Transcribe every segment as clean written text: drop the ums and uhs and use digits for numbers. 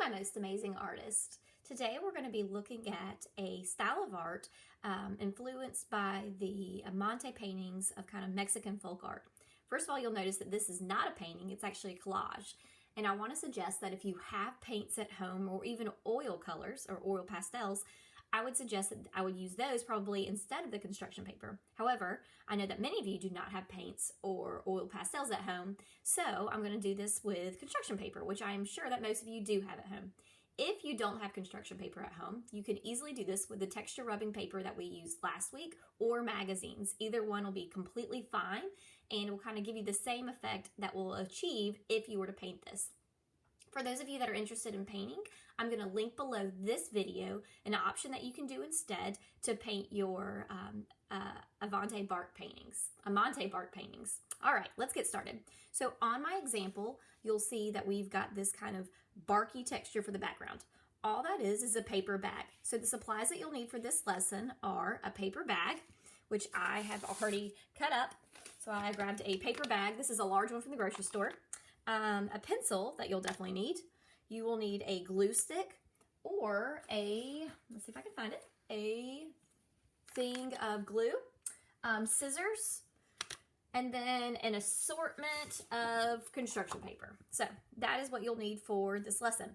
my most amazing artist. Today we're going to be looking at a style of art influenced by the Amate paintings of kind of Mexican folk art. First of all, you'll notice that this is not a painting, it's actually a collage. And I want to suggest that if you have paints at home or even oil colors or oil pastels, I would suggest that I would use those probably instead of the construction paper. However, I know that many of you do not have paints or oil pastels at home, so I'm going to do this with construction paper, which I am sure that most of you do have at home. If you don't have construction paper at home, you can easily do this with the texture rubbing paper that we used last week or magazines. Either one will be completely fine and it will kind of give you the same effect that we'll achieve if you were to paint this. For those of you that are interested in painting, I'm going to link below this video an option that you can do instead to paint your Amate Bark paintings. All right, let's get started. So on my example, you'll see that we've got this kind of barky texture for the background. All that is a paper bag. So the supplies that you'll need for this lesson are a paper bag, which I have already cut up. So I grabbed a paper bag. This is a large one from the grocery store. A pencil that you'll definitely need. You will need a glue stick or let's see if I can find it, a thing of glue, scissors, and then an assortment of construction paper. So that is what you'll need for this lesson.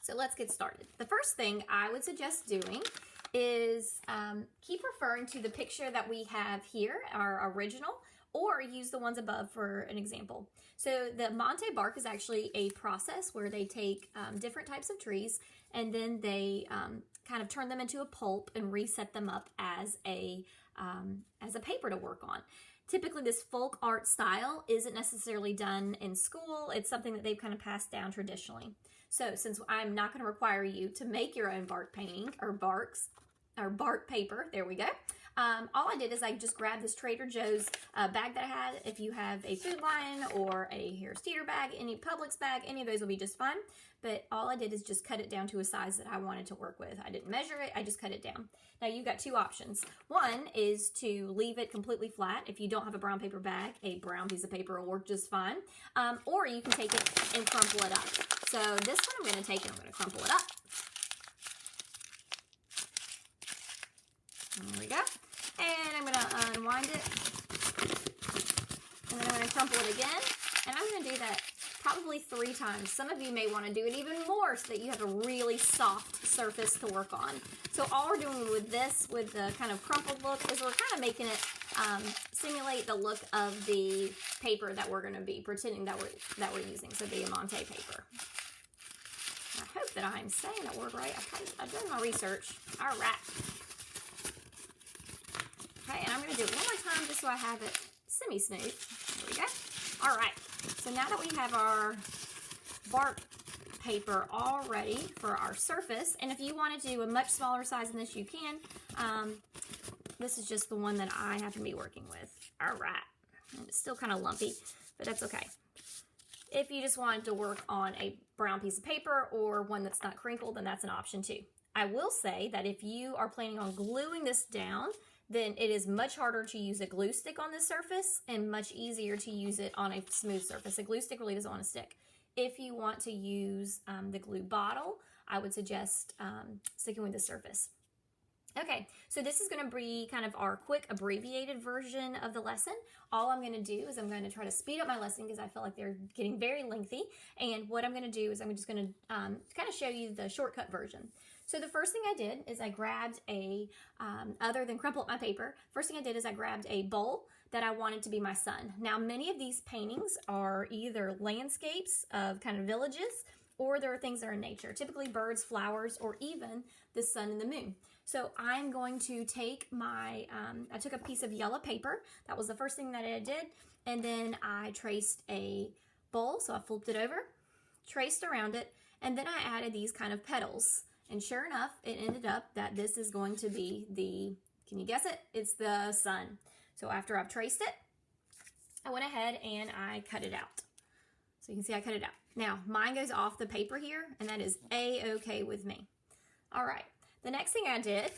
So let's get started. The first thing I would suggest doing is keep referring to the picture that we have here, our original, or use the ones above for an example. So the Amate bark is actually a process where they take different types of trees and then they kind of turn them into a pulp and reset them up as a paper to work on. Typically this folk art style isn't necessarily done in school. It's something that they've kind of passed down traditionally. So since I'm not going to require you to make your own bark painting or bark paper, there we go. All I did is I just grabbed this Trader Joe's bag that I had. If you have a Food Lion or a Harris Teeter bag, any Publix bag, any of those will be just fine. But all I did is just cut it down to a size that I wanted to work with. I didn't measure it, I just cut it down. Now you've got two options. One is to leave it completely flat. If you don't have a brown paper bag, a brown piece of paper will work just fine. Or you can take it and crumple it up. So this one I'm going to take and I'm going to crumple it up. There we go. And I'm going to unwind it. And then I'm going to crumple it again. And I'm going to do that probably 3 times. Some of you may want to do it even more so that you have a really soft surface to work on. So all we're doing with this, with the kind of crumpled look, is we're kind of making it simulate the look of the paper that we're going to be pretending that we're using. So the Amate paper. I hope that I'm saying that word right. I've done my research. All right. Okay, and I'm going to do it one more time just so I have it semi-smooth. There we go. All right, so now that we have our bark paper all ready for our surface, and if you want to do a much smaller size than this, you can. This is just the one that I happen to be working with. All right, and it's still kind of lumpy, but that's okay. If you just wanted to work on a brown piece of paper or one that's not crinkled, then that's an option too. I will say that if you are planning on gluing this down, then it is much harder to use a glue stick on this surface and much easier to use it on a smooth surface. A glue stick really doesn't want to stick. If you want to use the glue bottle, I would suggest sticking with the surface. Okay, so this is going to be kind of our quick abbreviated version of the lesson. All I'm going to do is I'm going to try to speed up my lesson because I feel like they're getting very lengthy. And what I'm going to do is I'm just going to kind of show you the shortcut version. So the first thing I did is I grabbed other than crumple up my paper, first thing I did is I grabbed a bowl that I wanted to be my sun. Now many of these paintings are either landscapes of kind of villages, or there are things that are in nature, typically birds, flowers, or even the sun and the moon. So I'm going to take I took a piece of yellow paper. That was the first thing that I did. And then I traced a bowl. So I flipped it over, traced around it, and then I added these kind of petals. And sure enough, it ended up that this is going to be can you guess it? It's the sun. So after I've traced it, I went ahead and I cut it out. So you can see I cut it out. Now, mine goes off the paper here, and that is A-okay with me. All right, the next thing I did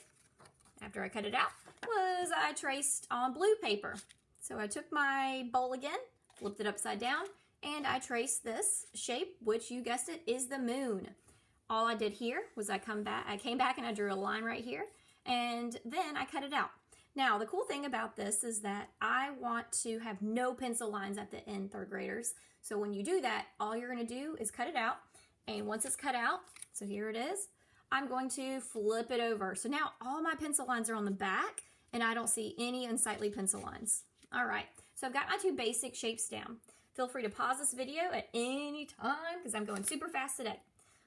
after I cut it out was I traced on blue paper. So I took my bowl again, flipped it upside down, and I traced this shape, which you guessed it, is the moon. all I did here was I came back and I drew a line right here, and then I cut it out. Now, the cool thing about this is that I want to have no pencil lines at the end, third graders. So when you do that, all you're going to do is cut it out. And once it's cut out, so here it is, I'm going to flip it over. So now all my pencil lines are on the back, and I don't see any unsightly pencil lines. All right, so I've got my two basic shapes down. Feel free to pause this video at any time because I'm going super fast today.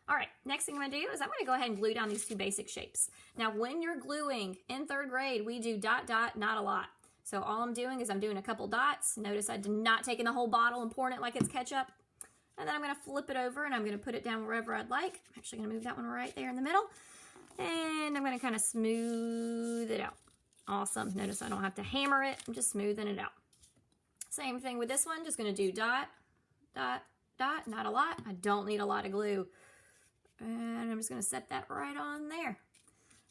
All right, next thing I'm gonna do is I'm gonna go ahead and glue down these two basic shapes. Now, when you're gluing in third grade, we do dot, dot, not a lot. So all I'm doing is I'm doing a couple dots. Notice I did not taking the whole bottle and pouring it like it's ketchup. And then I'm gonna flip it over and I'm gonna put it down wherever I'd like. I'm actually gonna move that one right there in the middle. And I'm gonna kind of smooth it out. Awesome, notice I don't have to hammer it, I'm just smoothing it out. Same thing with this one, just gonna do dot, dot, dot, not a lot. I don't need a lot of glue. And I'm just gonna set that right on there.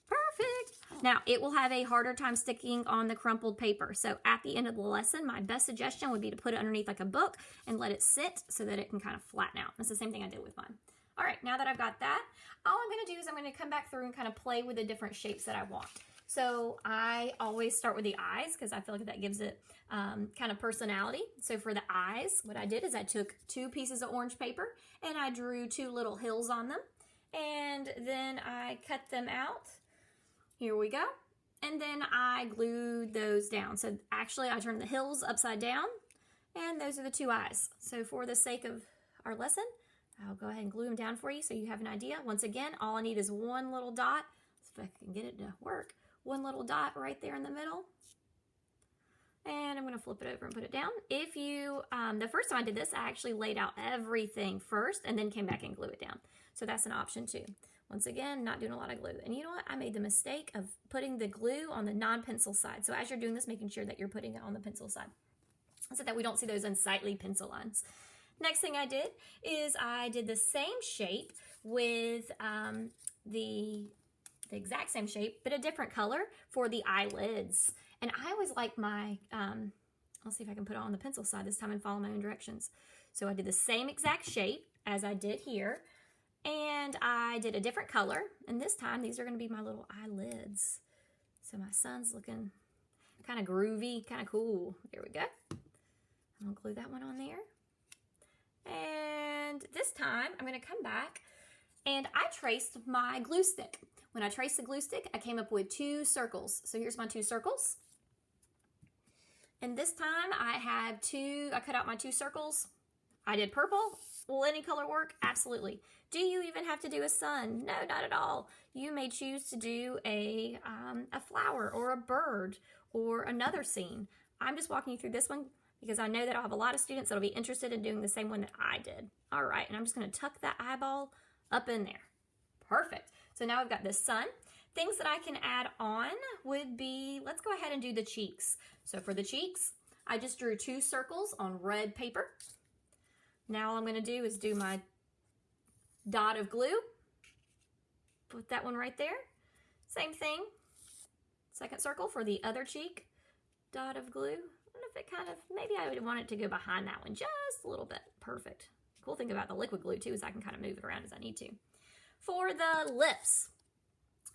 Perfect. Now, it will have a harder time sticking on the crumpled paper. So at the end of the lesson, my best suggestion would be to put it underneath like a book and let it sit so that it can kind of flatten out. That's the same thing I did with mine. All right, now that I've got that, all I'm gonna do is I'm gonna come back through and kind of play with the different shapes that I want. So I always start with the eyes because I feel like that gives it kind of personality. So for the eyes, what I did is I took two pieces of orange paper and I drew two little hills on them. And then I cut them out. Here we go. And then I glued those down. So actually I turned the hills upside down and those are the two eyes. So for the sake of our lesson, I'll go ahead and glue them down for you so you have an idea. Once again, all I need is one little dot. If I can get it to work. One little dot right there in the middle. And I'm gonna flip it over and put it down. If you, the first time I did this, I actually laid out everything first and then came back and glue it down. So that's an option too. Once again, not doing a lot of glue. And you know what? I made the mistake of putting the glue on the non-pencil side. So as you're doing this, making sure that you're putting it on the pencil side so that we don't see those unsightly pencil lines. Next thing I did is I did the same shape with the exact same shape, but a different color for the eyelids. And I always like my, I'll see if I can put it on the pencil side this time and follow my own directions. So I did the same exact shape as I did here. And I did a different color, and this time these are going to be my little eyelids. So my son's looking kind of groovy, kind of cool. There we go. I'm going to glue that one on there. And this time I'm going to come back and I traced my glue stick. When I traced the glue stick, I came up with two circles. So here's my two circles. And this time I cut out my two circles. I did purple. Will any color work? Absolutely. Do you even have to do a sun? No, not at all. You may choose to do a flower or a bird or another scene. I'm just walking you through this one because I know that I'll have a lot of students that'll be interested in doing the same one that I did. All right, and I'm just gonna tuck that eyeball up in there. Perfect. So now I've got the sun. Things that I can add on would be, let's go ahead and do the cheeks. So for the cheeks, I just drew two circles on red paper. Now all I'm gonna do is do my dot of glue. Put that one right there. Same thing. Second circle for the other cheek. Dot of glue. I wonder if it kind of, maybe I would want it to go behind that one just a little bit. Perfect. Cool thing about the liquid glue too is I can kind of move it around as I need to. For the lips,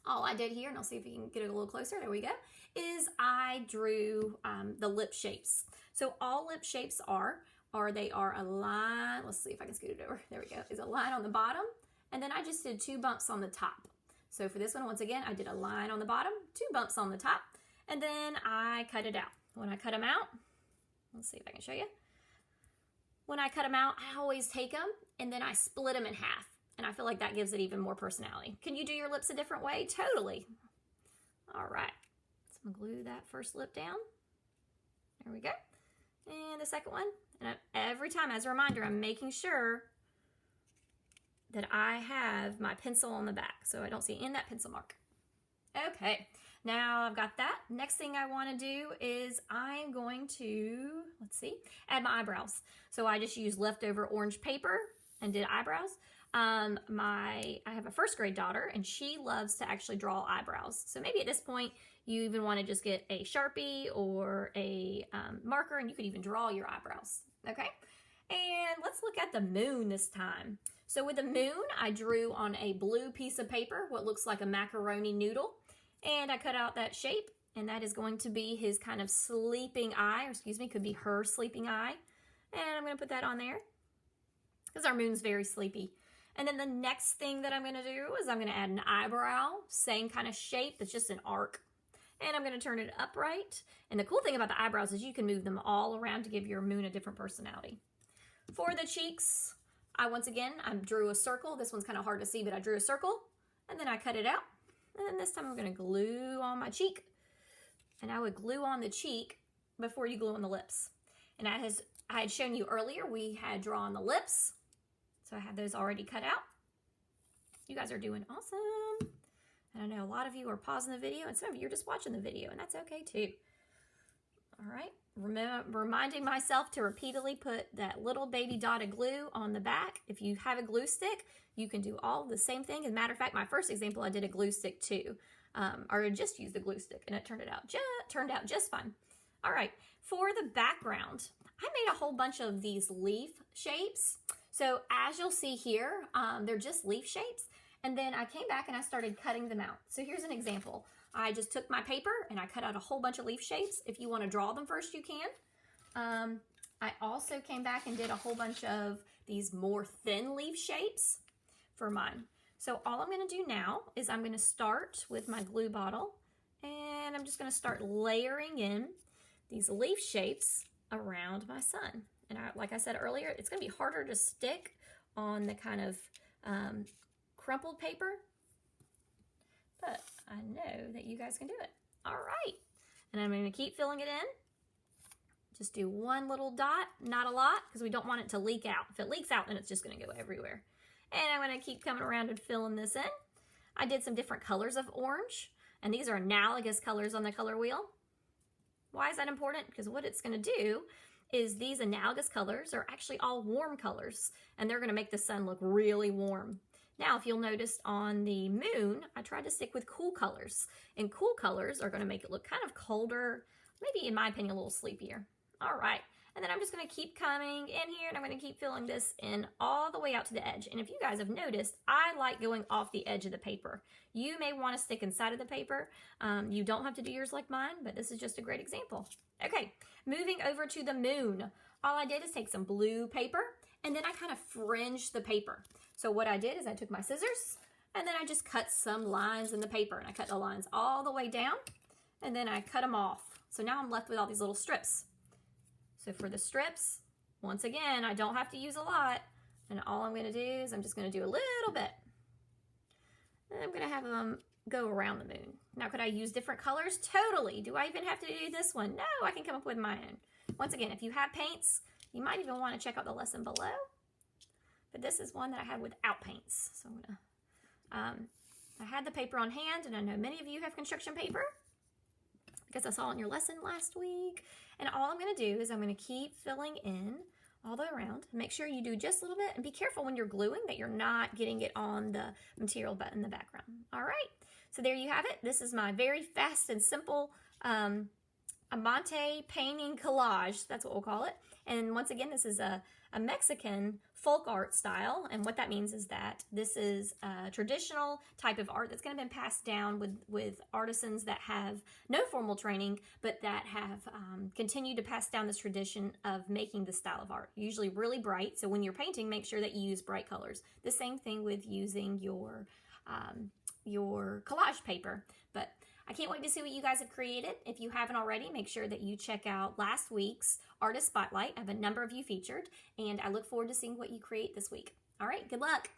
all I did here, and I'll see if you can get it a little closer, there we go, is I drew the lip shapes. So all lip shapes are they are a line, let's see if I can scoot it over, there we go, is a line on the bottom, and then I just did two bumps on the top. So for this one, once again, I did a line on the bottom, two bumps on the top, and then I cut it out. When I cut them out, let's see if I can show you. When I cut them out, I always take them, and then I split them in half, and I feel like that gives it even more personality. Can you do your lips a different way? Totally. All right, so I'm gonna glue that first lip down. There we go. And the second one. And every time, as a reminder, I'm making sure that I have my pencil on the back so I don't see in that pencil mark. Okay, now I've got that. Next thing I want to do is I'm going to, let's see, add my eyebrows. So I just used leftover orange paper and did eyebrows. I have a first grade daughter and she loves to actually draw eyebrows. So maybe at this point you even want to just get a Sharpie or a marker and you could even draw your eyebrows. Okay, and let's look at the moon this time. So with the moon, I drew on a blue piece of paper what looks like a macaroni noodle, and I cut out that shape, and that is going to be his kind of sleeping eye, or excuse me, could be her sleeping eye. And I'm going to put that on there because our moon's very sleepy. And then the next thing that I'm going to do is I'm going to add an eyebrow, same kind of shape, it's just an arc. And I'm going to turn it upright. And the cool thing about the eyebrows is you can move them all around to give your moon a different personality. For the cheeks, I drew a circle. This one's kind of hard to see, but I drew a circle, and then I cut it out. And then this time I'm going to glue on my cheek. And I would glue on the cheek before you glue on the lips. And I had shown you earlier, we had drawn the lips. So I had those already cut out. You guys are doing awesome. And I know a lot of you are pausing the video, and some of you are just watching the video, and that's okay too. All right, reminding myself to repeatedly put that little baby dot of glue on the back. If you have a glue stick, you can do all the same thing. As a matter of fact, my first example, I did a glue stick too. Or I just used the glue stick, and it turned out just fine. All right, for the background, I made a whole bunch of these leaf shapes. So as you'll see here, they're just leaf shapes. And then I came back and I started cutting them out. So here's an example. I just took my paper and I cut out a whole bunch of leaf shapes. If you want to draw them first, you can. I also came back and did a whole bunch of these more thin leaf shapes for mine. So all I'm going to do now is I'm going to start with my glue bottle, and I'm just going to start layering in these leaf shapes around my sun. And like I said earlier, it's going to be harder to stick on the kind of crumpled paper, but I know that you guys can do it. All right, and I'm going to keep filling it in. Just do one little dot, not a lot, because we don't want it to leak out. If it leaks out, then it's just going to go everywhere. And I'm going to keep coming around and filling this in. I did some different colors of orange, and these are analogous colors on the color wheel. Why is that important? Because what it's going to do is these analogous colors are actually all warm colors, and they're going to make the sun look really warm. Now, if you'll notice on the moon, I tried to stick with cool colors, and cool colors are going to make it look kind of colder, maybe in my opinion, a little sleepier. All right, and then I'm just going to keep coming in here, and I'm going to keep filling this in all the way out to the edge. And if you guys have noticed, I like going off the edge of the paper. You may want to stick inside of the paper. You don't have to do yours like mine, but this is just a great example. Okay, moving over to the moon. All I did is take some blue paper, and then I kind of fringed the paper. So what I did is I took my scissors, and then I just cut some lines in the paper, and I cut the lines all the way down, and then I cut them off. So now I'm left with all these little strips. So for the strips, once again, I don't have to use a lot, and all I'm going to do is I'm just going to do a little bit. And I'm going to have them go around the moon. Now, could I use different colors? Totally. Do I even have to do this one? No, I can come up with my own. Once again, if you have paints, you might even want to check out the lesson below. But this is one that I had without paints. So I'm gonna, I had the paper on hand, and I know many of you have construction paper because I saw it in your lesson last week. And all I'm gonna do is I'm gonna keep filling in all the way around. Make sure you do just a little bit, and be careful when you're gluing that you're not getting it on the material but in the background. All right, so there you have it. This is my very fast and simple Amate painting collage. That's what we'll call it. And once again, this is a Mexican folk art style, and what that means is that this is a traditional type of art that's going to be passed down with artisans that have no formal training, but that have continued to pass down this tradition of making this style of art. Usually really bright, so when you're painting, make sure that you use bright colors. The same thing with using your collage paper. But I can't wait to see what you guys have created. If you haven't already, make sure that you check out last week's Artist Spotlight. I have a number of you featured, and I look forward to seeing what you create this week. All right, good luck.